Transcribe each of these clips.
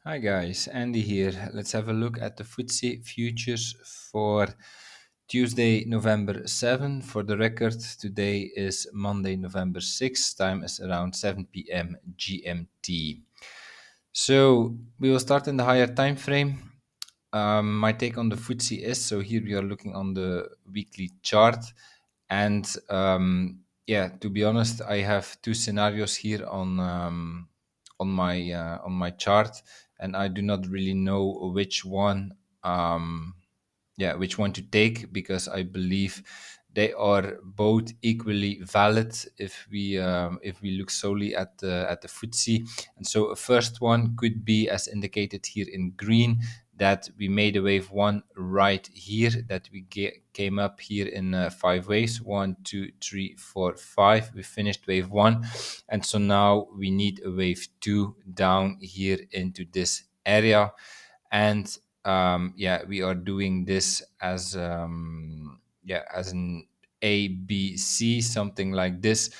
Hi guys, Andy here. Let's have a look at the FTSE futures for Tuesday, November 7. For the record, today is Monday, November 6. Time is around 7 p.m. GMT. So we will start in the higher time frame. My take on the FTSE is, so here we are looking on the weekly chart, and yeah, to be honest, I have two scenarios here on my chart, and I do not really know which one to take, because I believe they are both equally valid if we look solely at the FTSE. And so a first one could be, as indicated here in green, that we made a wave one right here, that we came up here in 5 waves, 1, 2, 3, 4, 5. We finished wave one, and so now we need a wave two down here into this area. And yeah, we are doing this as as an ABC, something like this,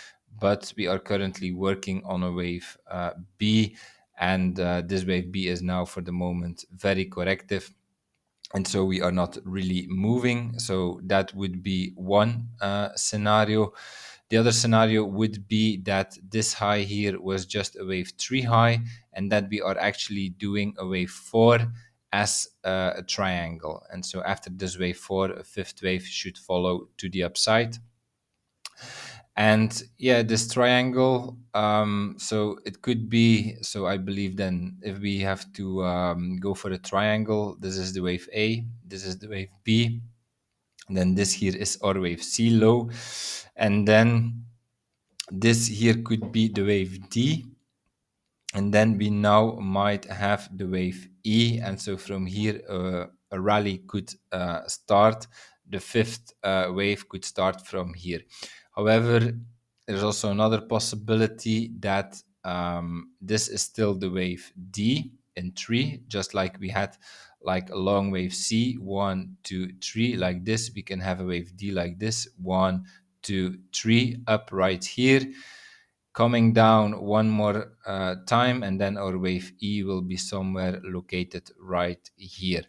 but we are currently working on a wave B, and this wave B is now for the moment very corrective, and so we are not really moving. So that would be one scenario. The other scenario would be that this high here was just a wave 3 high, and that we are actually doing a wave 4 as a triangle. And so after this wave 4, a fifth wave should follow to the upside. And yeah, this triangle, so it could be, so I believe then if we have to go for a triangle, this is the wave A, this is the wave B, and then this here is our wave C low, and then this here could be the wave D, and then we now might have the wave E, and so from here a rally could start. The fifth wave could start from here. However, there's also another possibility that this is still the wave D in 3, just like we had like a long wave C, 1, 2, 3, like this. We can have a wave D like this, 1, 2, 3, up right here, coming down one more time, and then our wave E will be somewhere located right here.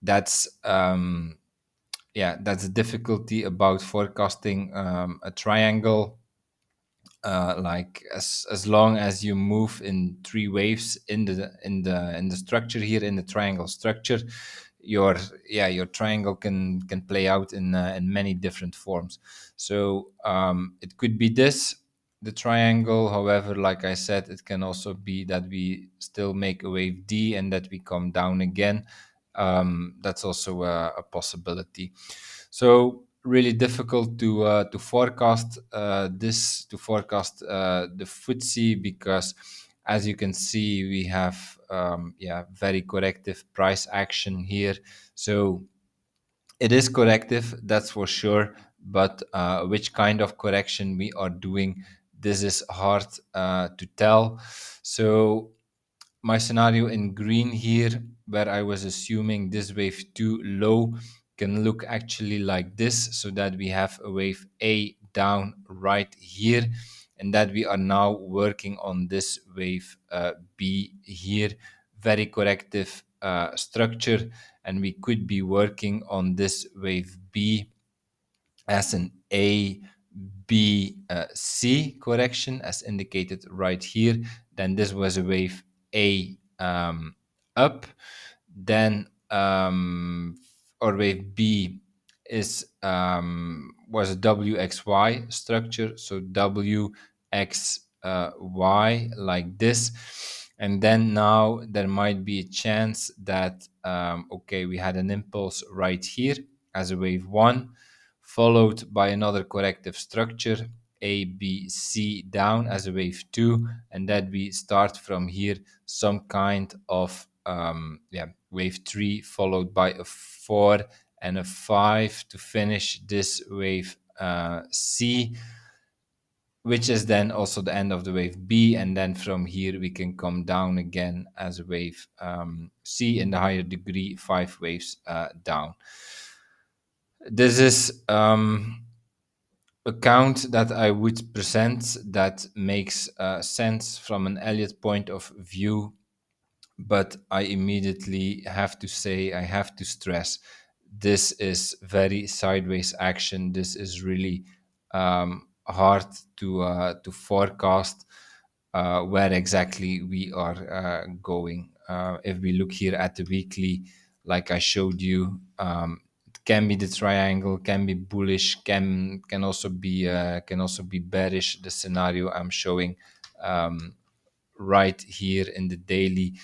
That's that's the difficulty about forecasting a triangle. Like as long as you move in 3 waves in the structure here, in the triangle structure, your triangle can play out in many different forms. So it could be this, the triangle. However, like I said, it can also be that we still make a wave D and that we come down again. That's also a possibility. So really difficult to forecast the FTSE, because as you can see, we have very corrective price action here. So it is corrective, that's for sure, but which kind of correction we are doing, this is hard to tell. So my scenario in green here, where I was assuming this wave 2 low, can look actually like this, so that we have a wave A down right here, and that we are now working on this wave B here, very corrective structure, and we could be working on this wave B as an A, B, C correction, as indicated right here. Then this was a wave A up. Then or wave B is was a WXY structure, so WXY like this. And then now there might be a chance that okay, we had an impulse right here as a wave 1, followed by another corrective structure, A, B, C down as a wave 2, and that we start from here some kind of wave 3, followed by a 4 and a 5 to finish this wave C, which is then also the end of the wave B, and then from here we can come down again as a wave C in the higher degree, 5 waves down. This is account that I would present that makes sense from an Elliott point of view, but I immediately have to say, I have to stress, this is very sideways action. This is really hard to forecast where exactly we are going. If we look here at the weekly, like I showed you, it can be the triangle, can be bullish, can also be bearish. The scenario I'm showing right here in the daily,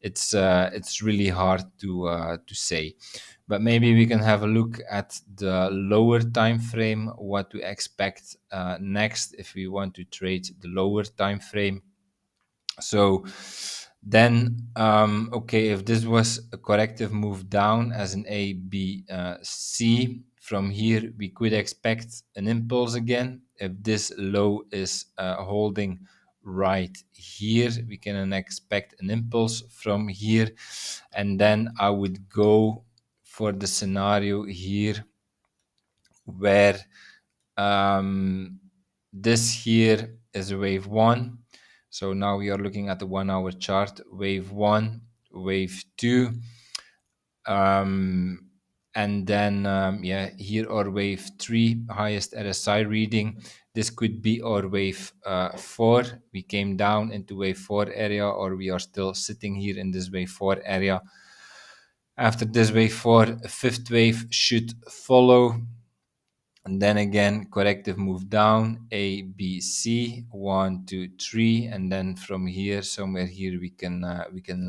it's really hard to say. But maybe we can have a look at the lower time frame, what to expect next if we want to trade the lower time frame. So then, okay, if this was a corrective move down as an A, B, C, from here we could expect an impulse again. If this low is holding right here, we can expect an impulse from here. And then I would go for the scenario here where this here is wave one. So now we are looking at the 1 hour chart, wave one, wave two, and then yeah, here are wave three, highest RSI reading. This could be our wave four. We came down into wave four area, or we are still sitting here in this wave four area. After this wave four, a fifth wave should follow. And then again, corrective move down, A, B, C, 1, 2, 3, and then from here, somewhere here, we can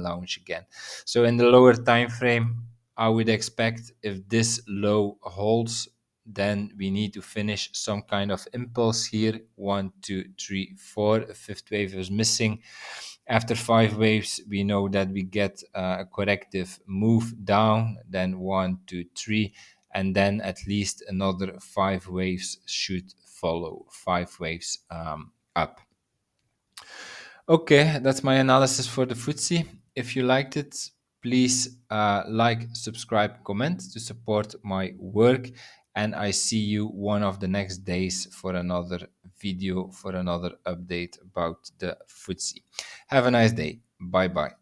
launch again. So in the lower time frame, I would expect if this low holds, then we need to finish some kind of impulse here. 1, 2, 3, 4. A fifth wave is missing. After five waves, we know that we get a corrective move down, then 1, 2, 3, and then at least another five waves should follow, five waves up. Okay, that's my analysis for the FTSE. If you liked it, please like, subscribe, comment to support my work. And I see you one of the next days for another video, for another update about the FTSE. Have a nice day. Bye bye.